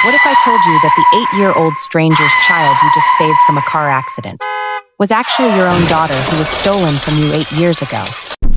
What if I told you that the 8-year-old stranger's child you just saved from a car accident was actually your own daughter who was stolen from you 8 years ago?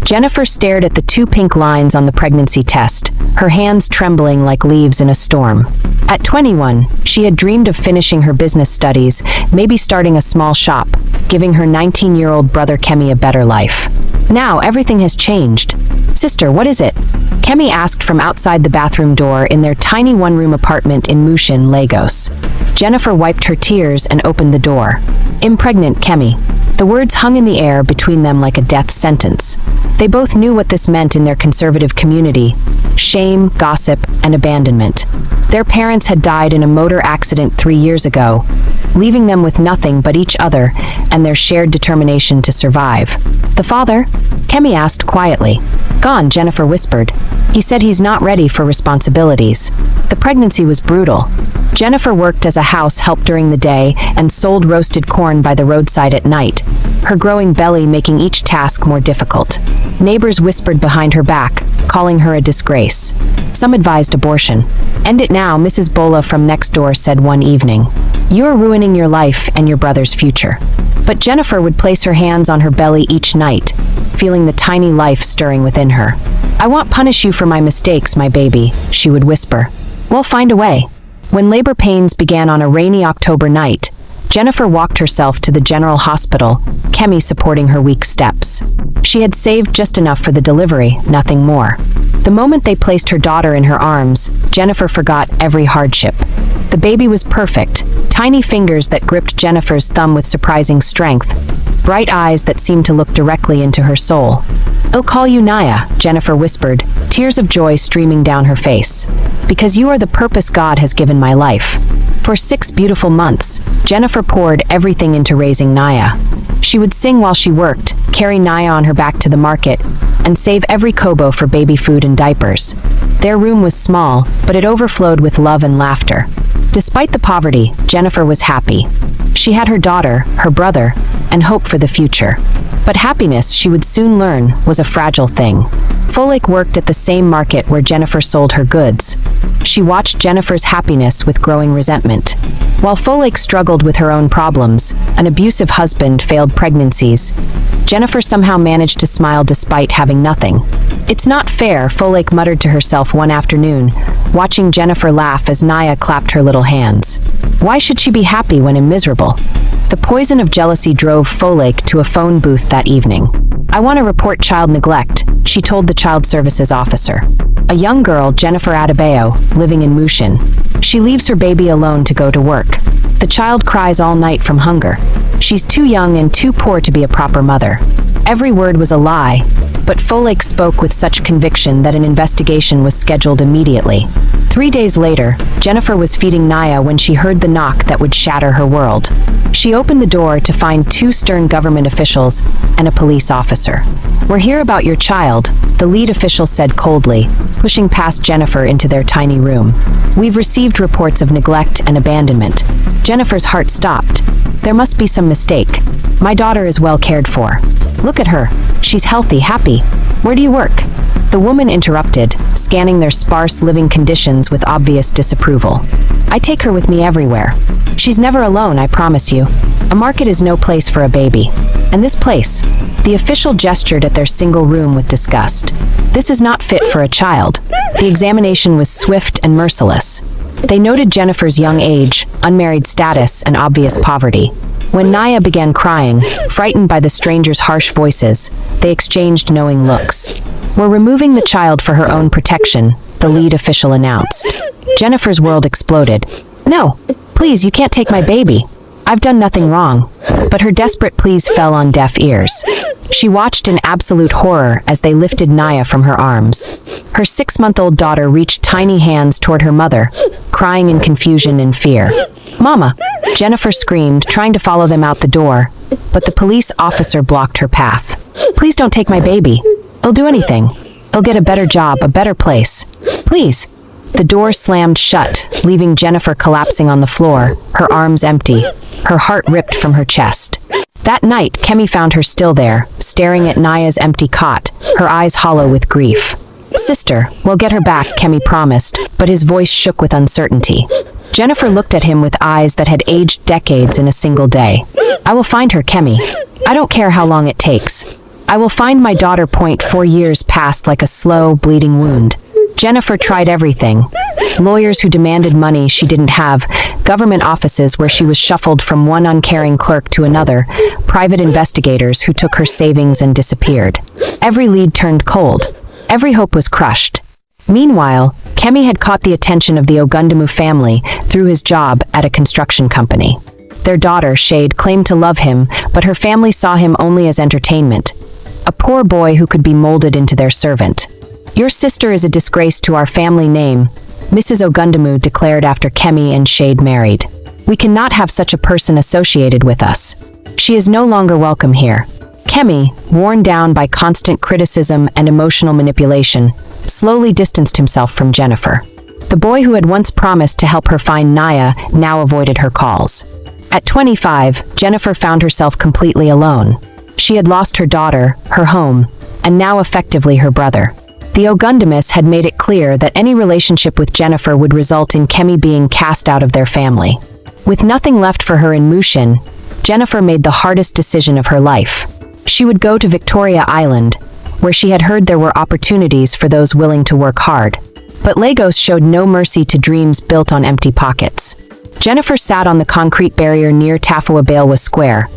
Jennifer stared at the 2 pink lines on the pregnancy test, her hands trembling like leaves in a storm. At 21, she had dreamed of finishing her business studies, maybe starting a small shop, giving her 19-year-old brother Kemi a better life. Now, everything has changed. Sister, what is it? Kemi asked from outside the bathroom door in their tiny one-room apartment in Mushin, Lagos. Jennifer wiped her tears and opened the door. Impregnant Kemi. The words hung in the air between them like a death sentence. They both knew what this meant in their conservative community: shame, gossip, and abandonment. Their parents had died in a motor accident 3 years ago, leaving them with nothing but each other and their shared determination to survive. The father? Kemi asked quietly. Gone, Jennifer whispered. He said he's not ready for responsibilities. The pregnancy was brutal. Jennifer worked as a house help during the day and sold roasted corn by the roadside at night, her growing belly making each task more difficult. Neighbors whispered behind her back, calling her a disgrace. Some advised abortion. End it now, Mrs. Bola from next door said one evening. You're ruining your life and your brother's future. But Jennifer would place her hands on her belly each night, feeling the tiny life stirring within her. I won't punish you for my mistakes, my baby, she would whisper. We'll find a way. When labor pains began on a rainy October night, Jennifer walked herself to the general hospital, Kemi supporting her weak steps. She had saved just enough for the delivery, nothing more. The moment they placed her daughter in her arms, Jennifer forgot every hardship. The baby was perfect, tiny fingers that gripped Jennifer's thumb with surprising strength, bright eyes that seemed to look directly into her soul. I'll call you Naya, Jennifer whispered, tears of joy streaming down her face. Because you are the purpose God has given my life. For 6 beautiful months, Jennifer poured everything into raising Naya. She would sing while she worked, carry Naya on her back to the market, and save every kobo for baby food and diapers. Their room was small, but it overflowed with love and laughter. Despite the poverty, Jennifer was happy. She had her daughter, her brother, and hope for the future. But happiness, she would soon learn, was a fragile thing. Folake worked at the same market where Jennifer sold her goods. She watched Jennifer's happiness with growing resentment. While Folake struggled with her own problems, an abusive husband, failed pregnancies, Jennifer somehow managed to smile despite having nothing. It's not fair, Folake muttered to herself one afternoon, watching Jennifer laugh as Naya clapped her little hands. Why should she be happy when miserable? The poison of jealousy drove Folake to a phone booth that evening. I want to report child neglect, she told the child services officer. A young girl, Jennifer Adebayo, living in Mushin. She leaves her baby alone to go to work. The child cries all night from hunger. She's too young and too poor to be a proper mother. Every word was a lie, but Folake spoke with such conviction that an investigation was scheduled immediately. 3 days later, Jennifer was feeding Naya when she heard the knock that would shatter her world. She opened the door to find 2 stern government officials and a police officer. We're here about your child, the lead official said coldly, pushing past Jennifer into their tiny room. We've received reports of neglect and abandonment. Jennifer's heart stopped. There must be some mistake. My daughter is well cared for. Look at her. She's healthy, happy. Where do you work? The woman interrupted, scanning their sparse living conditions with obvious disapproval. I take her with me everywhere. She's never alone, I promise you. A market is no place for a baby. And this place? The official gestured at their single room with disgust. This is not fit for a child. The examination was swift and merciless. They noted Jennifer's young age, unmarried status, and obvious poverty. When Naya began crying, frightened by the stranger's harsh voices, they exchanged knowing looks. We're removing the child for her own protection, the lead official announced. Jennifer's world exploded. No, please, you can't take my baby. I've done nothing wrong. But her desperate pleas fell on deaf ears. She watched in absolute horror as they lifted Naya from her arms. Her 6-month-old daughter reached tiny hands toward her mother, crying in confusion and fear. Mama! Jennifer screamed, trying to follow them out the door, but the police officer blocked her path. Please don't take my baby. He'll do anything. He'll get a better job, a better place. Please. The door slammed shut, leaving Jennifer collapsing on the floor, her arms empty, her heart ripped from her chest. That night, Kemi found her still there, staring at Naya's empty cot, her eyes hollow with grief. Sister, we'll get her back, Kemi promised, but his voice shook with uncertainty. Jennifer looked at him with eyes that had aged decades in a single day. I will find her, Kemi. I don't care how long it takes. I will find my daughter. 4 years passed like a slow, bleeding wound. Jennifer tried everything. Lawyers who demanded money she didn't have, government offices where she was shuffled from one uncaring clerk to another, private investigators who took her savings and disappeared. Every lead turned cold. Every hope was crushed. Meanwhile, Kemi had caught the attention of the Ogundamu family through his job at a construction company. Their daughter, Shade, claimed to love him, but her family saw him only as entertainment. A poor boy who could be molded into their servant. Your sister is a disgrace to our family name, Mrs. Ogundamu declared after Kemi and Shade married. We cannot have such a person associated with us. She is no longer welcome here. Kemi, worn down by constant criticism and emotional manipulation, slowly distanced himself from Jennifer. The boy who had once promised to help her find Naya now avoided her calls. At 25, Jennifer found herself completely alone. She had lost her daughter, her home, and now effectively her brother. The Ogundamus had made it clear that any relationship with Jennifer would result in Kemi being cast out of their family. With nothing left for her in Mushin, Jennifer made the hardest decision of her life. She would go to Victoria Island, where she had heard there were opportunities for those willing to work hard. But Lagos showed no mercy to dreams built on empty pockets. Jennifer sat on the concrete barrier near Tafawa Balewa Square,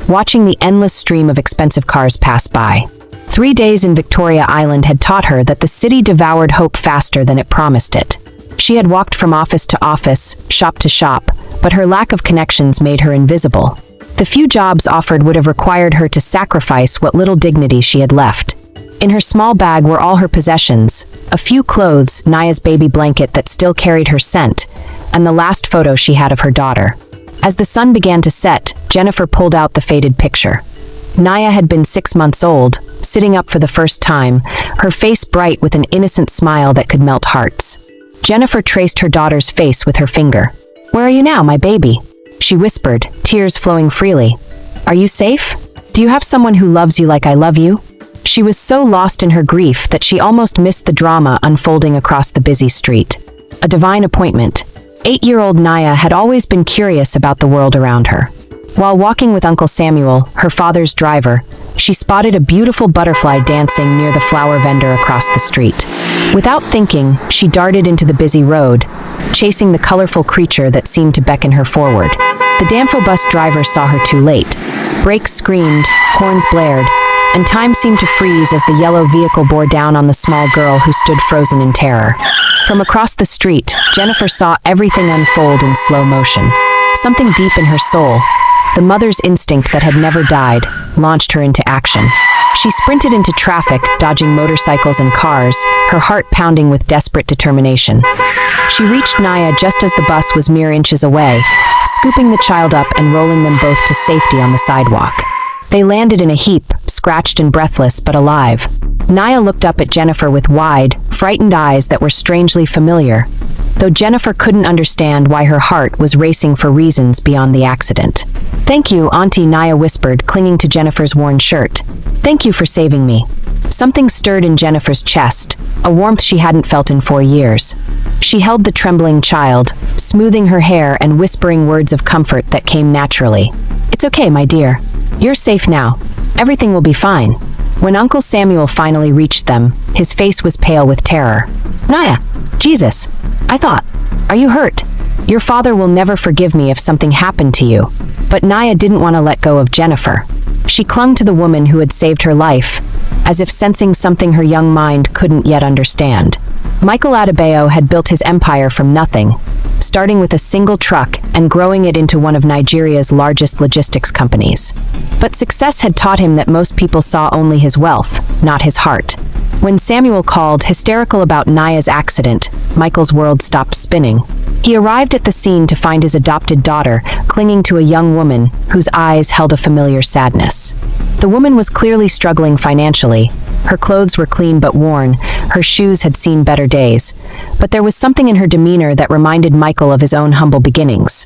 watching the endless stream of expensive cars pass by. 3 days in Victoria Island had taught her that the city devoured hope faster than it promised it. She had walked from office to office, shop to shop, but her lack of connections made her invisible. The few jobs offered would have required her to sacrifice what little dignity she had left. In her small bag were all her possessions, a few clothes, Naya's baby blanket that still carried her scent, and the last photo she had of her daughter. As the sun began to set, Jennifer pulled out the faded picture. Naya had been 6 months old, sitting up for the first time, her face bright with an innocent smile that could melt hearts. Jennifer traced her daughter's face with her finger. "Where are you now, my baby?" she whispered, tears flowing freely. "Are you safe? Do you have someone who loves you like I love you?" She was so lost in her grief that she almost missed the drama unfolding across the busy street. A divine appointment. 8-year-old Naya had always been curious about the world around her. While walking with Uncle Samuel, her father's driver, she spotted a beautiful butterfly dancing near the flower vendor across the street. Without thinking, she darted into the busy road, chasing the colorful creature that seemed to beckon her forward. The Danfo bus driver saw her too late. Brakes screamed, horns blared, and time seemed to freeze as the yellow vehicle bore down on the small girl who stood frozen in terror. From across the street, Jennifer saw everything unfold in slow motion. Something deep in her soul, the mother's instinct that had never died, launched her into action. She sprinted into traffic, dodging motorcycles and cars, her heart pounding with desperate determination. She reached Naya just as the bus was mere inches away, scooping the child up and rolling them both to safety on the sidewalk. They landed in a heap, scratched and breathless, but alive. Naya looked up at Jennifer with wide, frightened eyes that were strangely familiar, though Jennifer couldn't understand why her heart was racing for reasons beyond the accident. "Thank you," Auntie Naya whispered, clinging to Jennifer's worn shirt. "Thank you for saving me." Something stirred in Jennifer's chest, a warmth she hadn't felt in 4 years. She held the trembling child, smoothing her hair and whispering words of comfort that came naturally. "It's okay, my dear. You're safe now. Everything will be fine." When Uncle Samuel finally reached them, his face was pale with terror. "Naya, Jesus, I thought, are you hurt? Your father will never forgive me if something happened to you." But Naya didn't want to let go of Jennifer. She clung to the woman who had saved her life, as if sensing something her young mind couldn't yet understand. Michael Adebayo had built his empire from nothing, starting with a single truck and growing it into one of Nigeria's largest logistics companies. But success had taught him that most people saw only his wealth, not his heart. When Samuel called, hysterical about Naya's accident, Michael's world stopped spinning. He arrived at the scene to find his adopted daughter clinging to a young woman whose eyes held a familiar sadness. The woman was clearly struggling financially. Her clothes were clean but worn, her shoes had seen better days, but there was something in her demeanor that reminded Michael of his own humble beginnings.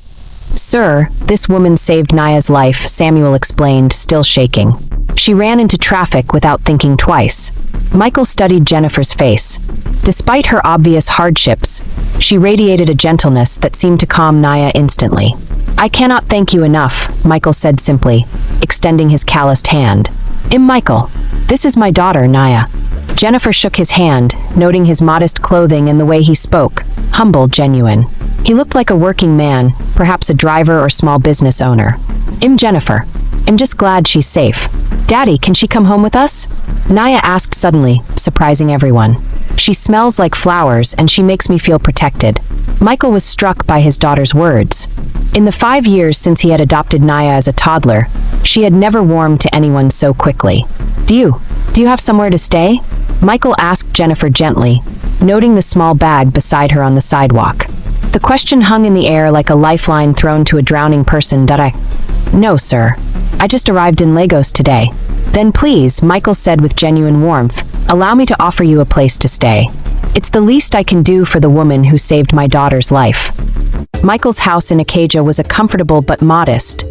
"Sir, this woman saved Naya's life," Samuel explained, still shaking. "She ran into traffic without thinking twice." Michael studied Jennifer's face. Despite her obvious hardships, she radiated a gentleness that seemed to calm Naya instantly. "I cannot thank you enough," Michael said simply, extending his calloused hand. Michael, this is my daughter, Naya." Jennifer shook his hand, noting his modest clothing and the way he spoke, humble, genuine. He looked like a working man, perhaps a driver or small business owner. Jennifer, I'm just glad she's safe. Daddy, can she come home with us?" Naya asked suddenly, surprising everyone. "She smells like flowers and she makes me feel protected." Michael was struck by his daughter's words. In the 5 years since he had adopted Naya as a toddler, she had never warmed to anyone so quickly. Do you have somewhere to stay?" Michael asked Jennifer gently, noting the small bag beside her on the sidewalk. The question hung in the air like a lifeline thrown to a drowning person. "No, sir. I just arrived in Lagos today." "Then please," Michael said with genuine warmth, "allow me to offer you a place to stay. It's the least I can do for the woman who saved my daughter's life." Michael's house in Acadia was a comfortable but modest,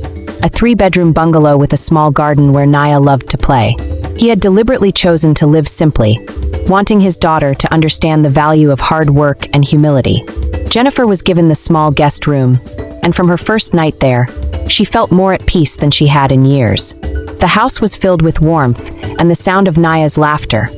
a 3-bedroom bungalow with a small garden where Naya loved to play. He had deliberately chosen to live simply, wanting his daughter to understand the value of hard work and humility. Jennifer was given the small guest room, and from her first night there, she felt more at peace than she had in years. The house was filled with warmth and the sound of Naya's laughter,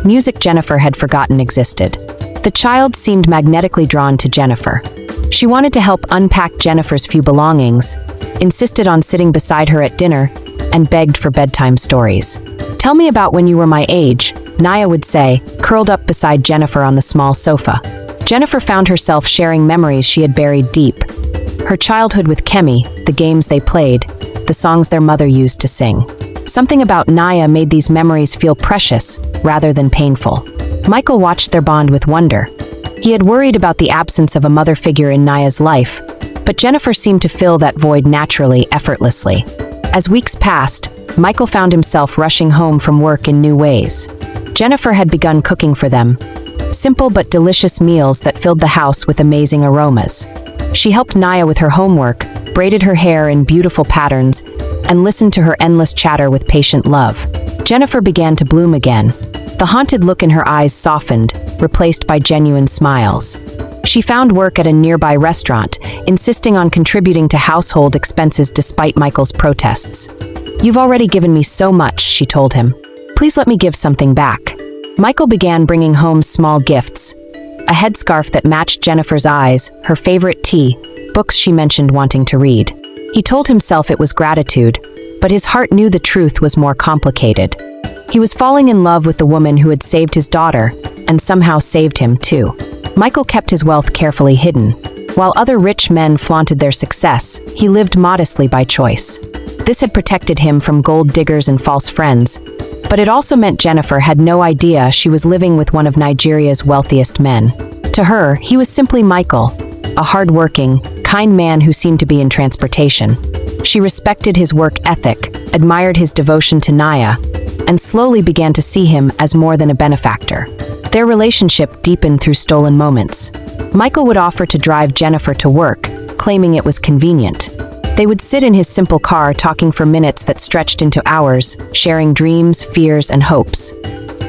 music Jennifer had forgotten existed. The child seemed magnetically drawn to Jennifer. She wanted to help unpack Jennifer's few belongings, insisted on sitting beside her at dinner, and begged for bedtime stories. "Tell me about when you were my age," Naya would say, curled up beside Jennifer on the small sofa. Jennifer found herself sharing memories she had buried deep. Her childhood with Kemi, the games they played, the songs their mother used to sing. Something about Naya made these memories feel precious rather than painful. Michael watched their bond with wonder. He had worried about the absence of a mother figure in Naya's life, but Jennifer seemed to fill that void naturally, effortlessly. As weeks passed, Michael found himself rushing home from work in new ways. Jennifer had begun cooking for them, simple but delicious meals that filled the house with amazing aromas. She helped Naya with her homework, braided her hair in beautiful patterns, and listened to her endless chatter with patient love. Jennifer began to bloom again. The haunted look in her eyes softened, replaced by genuine smiles. She found work at a nearby restaurant, insisting on contributing to household expenses despite Michael's protests. "You've already given me so much," she told him. "Please let me give something back." Michael began bringing home small gifts. A headscarf that matched Jennifer's eyes, her favorite tea, books she mentioned wanting to read. He told himself it was gratitude, but his heart knew the truth was more complicated. He was falling in love with the woman who had saved his daughter, and somehow saved him too. Michael kept his wealth carefully hidden. While other rich men flaunted their success, he lived modestly by choice. This had protected him from gold diggers and false friends, but it also meant Jennifer had no idea she was living with one of Nigeria's wealthiest men. To her, he was simply Michael, a hard-working, kind man who seemed to be in transportation. She respected his work ethic, admired his devotion to Naya, and slowly began to see him as more than a benefactor. Their relationship deepened through stolen moments. Michael would offer to drive Jennifer to work, claiming it was convenient. They would sit in his simple car talking for minutes that stretched into hours, sharing dreams, fears, and hopes.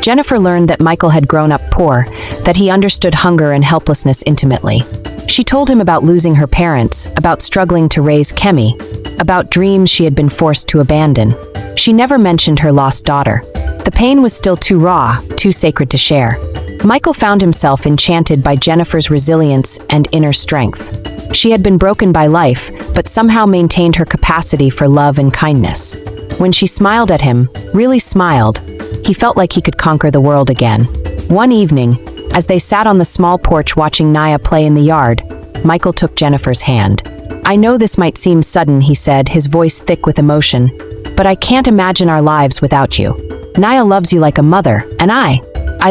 Jennifer learned that Michael had grown up poor, that he understood hunger and helplessness intimately. She told him about losing her parents, about struggling to raise Kemi, about dreams she had been forced to abandon. She never mentioned her lost daughter. The pain was still too raw, too sacred to share. Michael found himself enchanted by Jennifer's resilience and inner strength. She had been broken by life, but somehow maintained her capacity for love and kindness. When she smiled at him, really smiled, he felt like he could conquer the world again. One evening, as they sat on the small porch watching Naya play in the yard, Michael took Jennifer's hand. "I know this might seem sudden," he said, his voice thick with emotion, "but I can't imagine our lives without you. Naya loves you like a mother, and I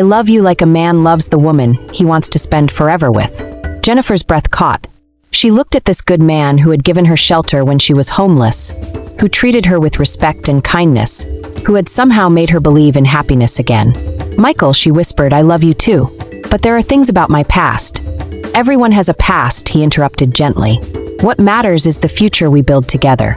love you like a man loves the woman he wants to spend forever with." Jennifer's breath caught. She looked at this good man who had given her shelter when she was homeless, who treated her with respect and kindness, who had somehow made her believe in happiness again. "Michael," she whispered, "I love you too. But there are things about my past." "Everyone has a past," he interrupted gently. What matters is the future we build together.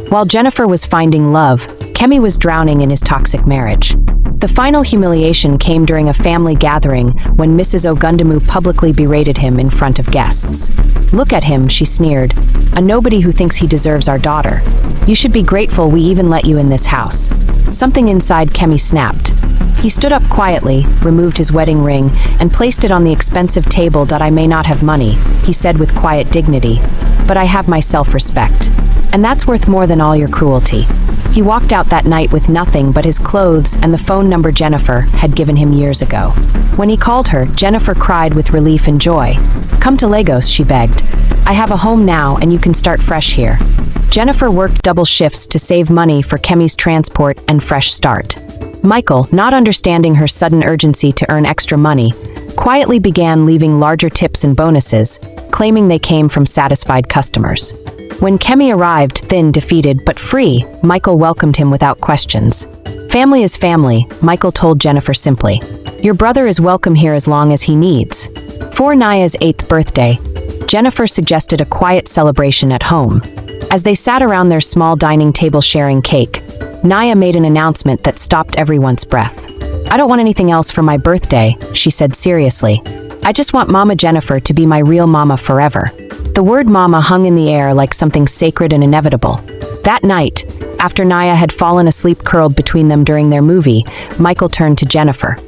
While Jennifer was finding love, Kemi was drowning in his toxic marriage. The final humiliation came during a family gathering when Mrs. Ogundamu publicly berated him in front of guests. "Look at him," she sneered, "a nobody who thinks he deserves our daughter. You should be grateful we even let you in this house." Something inside Kemi snapped. He stood up quietly, removed his wedding ring, and placed it on the expensive table. "I may not have money," he said with quiet dignity, "but I have my self-respect. And that's worth more than all your cruelty." He walked out that night with nothing but his clothes and the phone number Jennifer had given him years ago. When he called her, Jennifer cried with relief and joy. "Come to Lagos," she begged. "I have a home now and you can start fresh here." Jennifer worked double shifts to save money for Kemi's transport and fresh start. Michael, not understanding her sudden urgency to earn extra money, quietly began leaving larger tips and bonuses, claiming they came from satisfied customers. When Kemi arrived, thin, defeated, but free, Michael welcomed him without questions. "Family is family," Michael told Jennifer simply. "Your brother is welcome here as long as he needs." For Naya's 8th birthday, Jennifer suggested a quiet celebration at home. As they sat around their small dining table sharing cake, Naya made an announcement that stopped everyone's breath. "I don't want anything else for my birthday," she said seriously. "I just want Mama Jennifer to be my real mama forever." The word mama hung in the air like something sacred and inevitable. That night, after Naya had fallen asleep curled between them during their movie, Michael turned to Jennifer.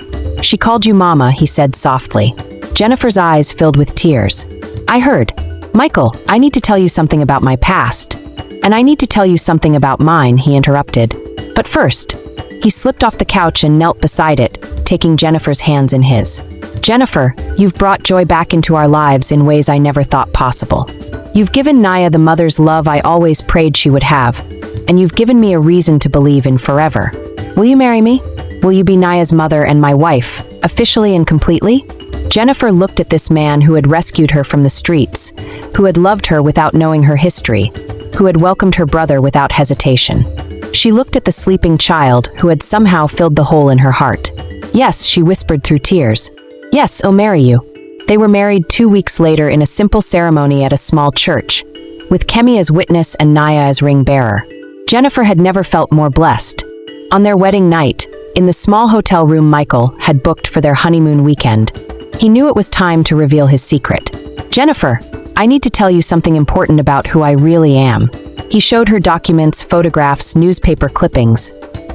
"She called you mama," he said softly. Jennifer's eyes filled with tears. "I heard. Michael, I need to tell you something about my past. And I need to tell you something about mine," he interrupted. "But first," he slipped off the couch and knelt beside it, taking Jennifer's hands in his. "Jennifer, you've brought joy back into our lives in ways I never thought possible. You've given Naya the mother's love I always prayed she would have, and you've given me a reason to believe in forever. Will you marry me? Will you be Naya's mother and my wife, officially and completely?" Jennifer looked at this man who had rescued her from the streets, who had loved her without knowing her history, who had welcomed her brother without hesitation. She looked at the sleeping child who had somehow filled the hole in her heart. "Yes," she whispered through tears. "Yes, I'll marry you." They were married 2 weeks later in a simple ceremony at a small church, with Kemi as witness and Naya as ring bearer. Jennifer had never felt more blessed. On their wedding night, in the small hotel room Michael had booked for their honeymoon weekend, he knew it was time to reveal his secret. "Jennifer, I need to tell you something important about who I really am." He showed her documents, photographs, newspaper clippings,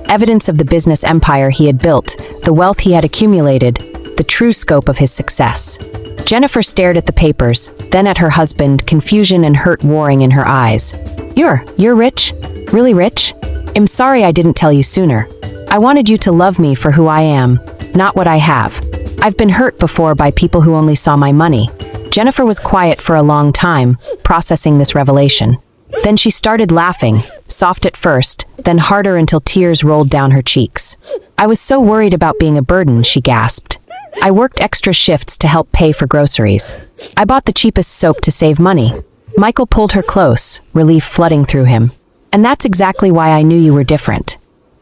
evidence of the business empire he had built, the wealth he had accumulated, the true scope of his success. Jennifer stared at the papers, then at her husband, confusion and hurt warring in her eyes. You're rich? Really rich? I'm sorry I didn't tell you sooner. I wanted you to love me for who I am, not what I have. I've been hurt before by people who only saw my money." Jennifer was quiet for a long time, processing this revelation. Then she started laughing, soft at first, then harder until tears rolled down her cheeks. "I was so worried about being a burden," she gasped. "I worked extra shifts to help pay for groceries. I bought the cheapest soap to save money." Michael pulled her close, relief flooding through him. "And that's exactly why I knew you were different.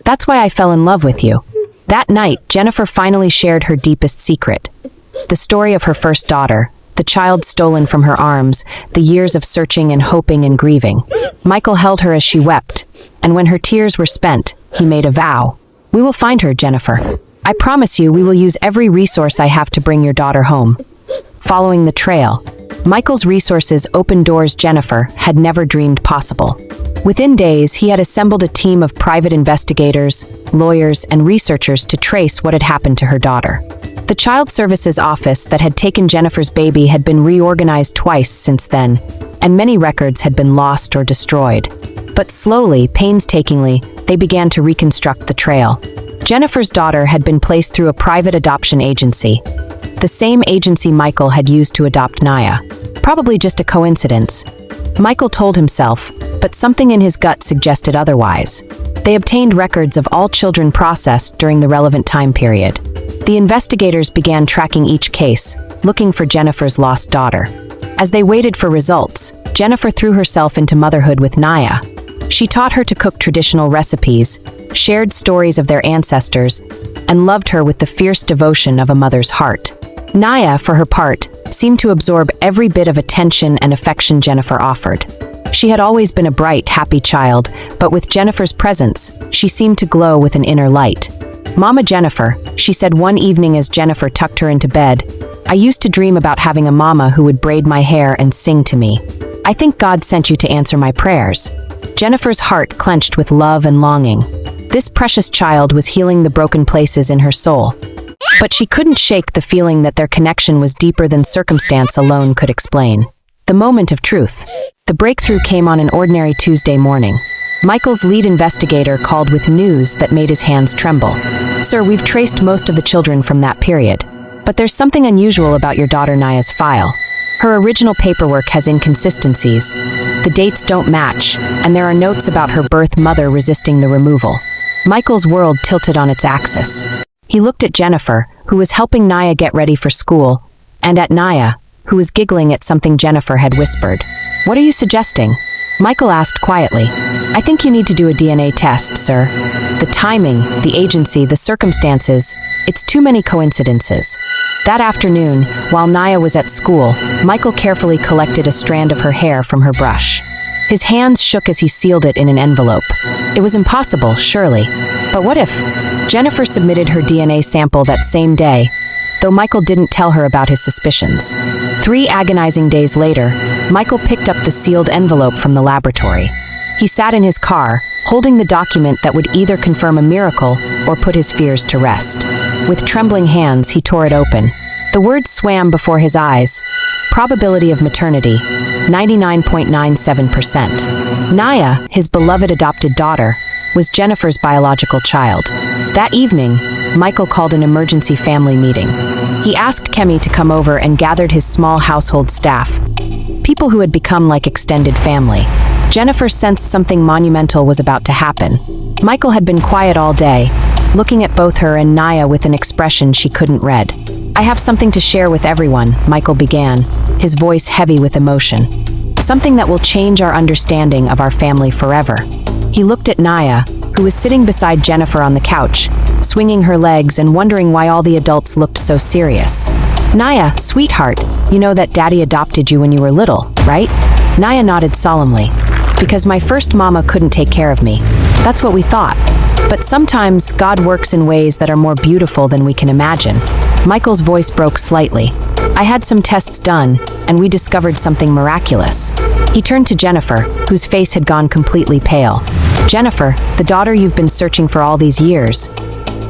That's why I fell in love with you." That night, Jennifer finally shared her deepest secret. The story of her first daughter, the child stolen from her arms, the years of searching and hoping and grieving. Michael held her as she wept, and when her tears were spent, he made a vow. "We will find her, Jennifer. I promise you we will use every resource I have to bring your daughter home." Following the trail, Michael's resources opened doors Jennifer had never dreamed possible. Within days, he had assembled a team of private investigators, lawyers, and researchers to trace what had happened to her daughter. The Child Services Office that had taken Jennifer's baby had been reorganized twice since then, and many records had been lost or destroyed. But slowly, painstakingly, they began to reconstruct the trail. Jennifer's daughter had been placed through a private adoption agency, the same agency Michael had used to adopt Naya. Probably just a coincidence. Michael told himself, but something in his gut suggested otherwise. They obtained records of all children processed during the relevant time period. The investigators began tracking each case, looking for Jennifer's lost daughter. As they waited for results, Jennifer threw herself into motherhood with Naya. She taught her to cook traditional recipes, shared stories of their ancestors, and loved her with the fierce devotion of a mother's heart. Naya, for her part, seemed to absorb every bit of attention and affection Jennifer offered. She had always been a bright, happy child, but with Jennifer's presence, she seemed to glow with an inner light. "Mama Jennifer," she said one evening as Jennifer tucked her into bed, "I used to dream about having a mama who would braid my hair and sing to me. I think God sent you to answer my prayers." Jennifer's heart clenched with love and longing. This precious child was healing the broken places in her soul. But she couldn't shake the feeling that their connection was deeper than circumstance alone could explain. The moment of truth. The breakthrough came on an ordinary Tuesday morning. Michael's lead investigator called with news that made his hands tremble. "Sir, we've traced most of the children from that period. But there's something unusual about your daughter Naya's file. Her original paperwork has inconsistencies. The dates don't match, and there are notes about her birth mother resisting the removal." Michael's world tilted on its axis. He looked at Jennifer, who was helping Naya get ready for school, and at Naya, who was giggling at something Jennifer had whispered. "What are you suggesting?" Michael asked quietly. "I think you need to do a DNA test, sir. The timing, the agency, the circumstances, it's too many coincidences." That afternoon, while Naya was at school, Michael carefully collected a strand of her hair from her brush. His hands shook as he sealed it in an envelope. It was impossible, surely. But what if? Jennifer submitted her DNA sample that same day, though Michael didn't tell her about his suspicions. 3 agonizing days later, Michael picked up the sealed envelope from the laboratory. He sat in his car, holding the document that would either confirm a miracle or put his fears to rest. With trembling hands, he tore it open. The words swam before his eyes. Probability of maternity, 99.97%. Naya, his beloved adopted daughter, was Jennifer's biological child. That evening, Michael called an emergency family meeting. He asked Kemi to come over and gathered his small household staff, people who had become like extended family. Jennifer sensed something monumental was about to happen. Michael had been quiet all day, looking at both her and Naya with an expression she couldn't read. "I have something to share with everyone," Michael began, his voice heavy with emotion. "Something that will change our understanding of our family forever." He looked at Naya, who was sitting beside Jennifer on the couch, swinging her legs and wondering why all the adults looked so serious. "Naya, sweetheart, you know that Daddy adopted you when you were little, right?" Naya nodded solemnly. "Because my first mama couldn't take care of me. That's what we thought. But sometimes God works in ways that are more beautiful than we can imagine." Michael's voice broke slightly. "I had some tests done, and we discovered something miraculous." He turned to Jennifer, whose face had gone completely pale. "Jennifer, the daughter you've been searching for all these years.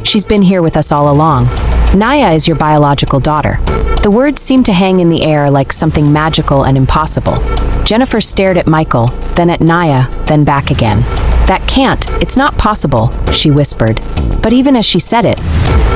She's been here with us all along. Naya is your biological daughter." The words seemed to hang in the air like something magical and impossible. Jennifer stared at Michael, then at Naya, then back again. "That can't, it's not possible," she whispered. But even as she said it,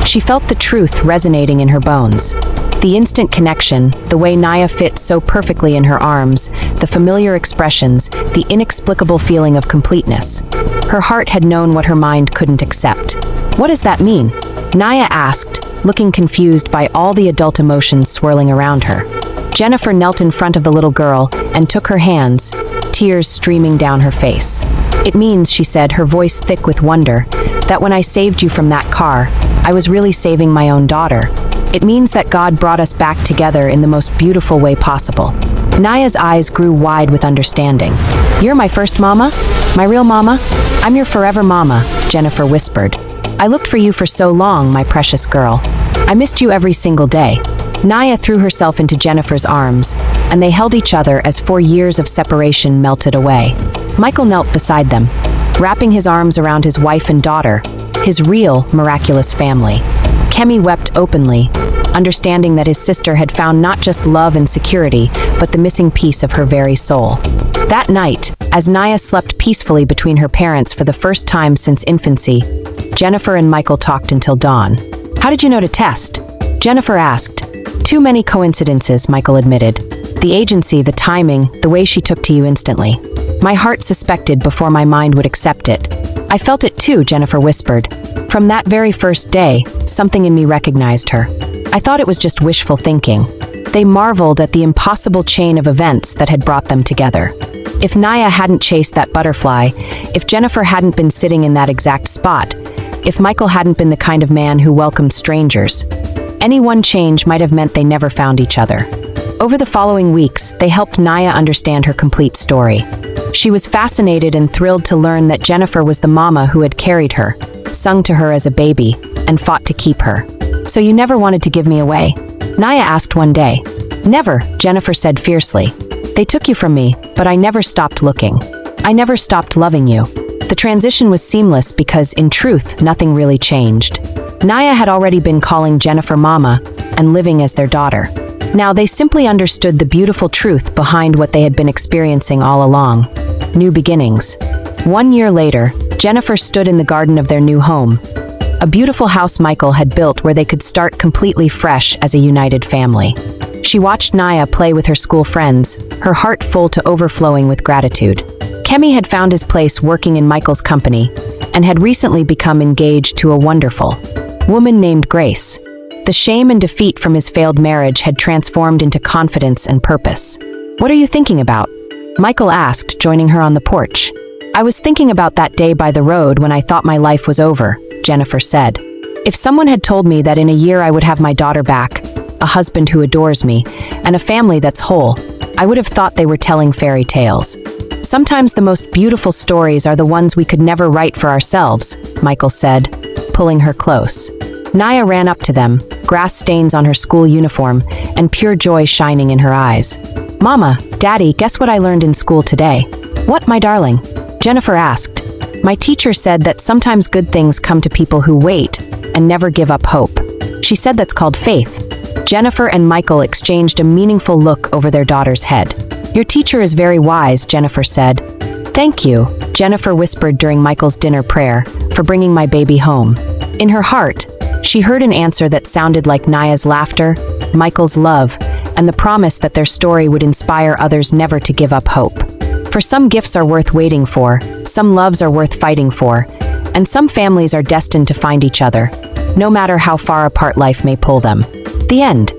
she felt the truth resonating in her bones. The instant connection, the way Naya fit so perfectly in her arms, the familiar expressions, the inexplicable feeling of completeness. Her heart had known what her mind couldn't accept. "What does that mean?" Naya asked, looking confused by all the adult emotions swirling around her. Jennifer knelt in front of the little girl and took her hands, tears streaming down her face. "It means," she said, her voice thick with wonder, "that when I saved you from that car, I was really saving my own daughter. It means that God brought us back together in the most beautiful way possible." Naya's eyes grew wide with understanding. "You're my first mama? My real mama? I'm your forever mama," Jennifer whispered. "I looked for you for so long, my precious girl. I missed you every single day." Naya threw herself into Jennifer's arms, and they held each other as 4 years of separation melted away. Michael knelt beside them, wrapping his arms around his wife and daughter, his real, miraculous family. Kemi wept openly, understanding that his sister had found not just love and security, but the missing piece of her very soul. That night, as Naya slept peacefully between her parents for the first time since infancy, Jennifer and Michael talked until dawn. "How did you know to test?" Jennifer asked. "Too many coincidences," Michael admitted. "The agency, the timing, the way she took to you instantly. My heart suspected before my mind would accept it." "I felt it too," Jennifer whispered. "From that very first day, something in me recognized her. I thought it was just wishful thinking." They marveled at the impossible chain of events that had brought them together. If Naya hadn't chased that butterfly, if Jennifer hadn't been sitting in that exact spot, if Michael hadn't been the kind of man who welcomed strangers, any one change might have meant they never found each other. Over the following weeks, they helped Naya understand her complete story. She was fascinated and thrilled to learn that Jennifer was the mama who had carried her, sung to her as a baby, and fought to keep her. "So you never wanted to give me away?" Naya asked one day. "Never," Jennifer said fiercely. "They took you from me, but I never stopped looking. I never stopped loving you." The transition was seamless because, in truth, nothing really changed. Naya had already been calling Jennifer Mama and living as their daughter. Now they simply understood the beautiful truth behind what they had been experiencing all along. New beginnings. 1 year later, Jennifer stood in the garden of their new home. A beautiful house Michael had built where they could start completely fresh as a united family. She watched Naya play with her school friends, her heart full to overflowing with gratitude. Kemi had found his place working in Michael's company and had recently become engaged to a wonderful woman named Grace. The shame and defeat from his failed marriage had transformed into confidence and purpose. "What are you thinking about?" Michael asked, joining her on the porch. "I was thinking about that day by the road when I thought my life was over," Jennifer said. "If someone had told me that in a year I would have my daughter back, a husband who adores me, and a family that's whole, I would have thought they were telling fairy tales. Sometimes the most beautiful stories are the ones we could never write for ourselves," Michael said, pulling her close. Naya ran up to them, grass stains on her school uniform and pure joy shining in her eyes. "Mama, Daddy, guess what I learned in school today?" "What, my darling?" Jennifer asked. "My teacher said that sometimes good things come to people who wait and never give up hope. She said that's called faith." Jennifer and Michael exchanged a meaningful look over their daughter's head. "Your teacher is very wise," Jennifer said. "Thank you," Jennifer whispered during Michael's dinner prayer, "for bringing my baby home." In her heart, she heard an answer that sounded like Naya's laughter, Michael's love, and the promise that their story would inspire others never to give up hope. For some gifts are worth waiting for, some loves are worth fighting for, and some families are destined to find each other, no matter how far apart life may pull them. The end.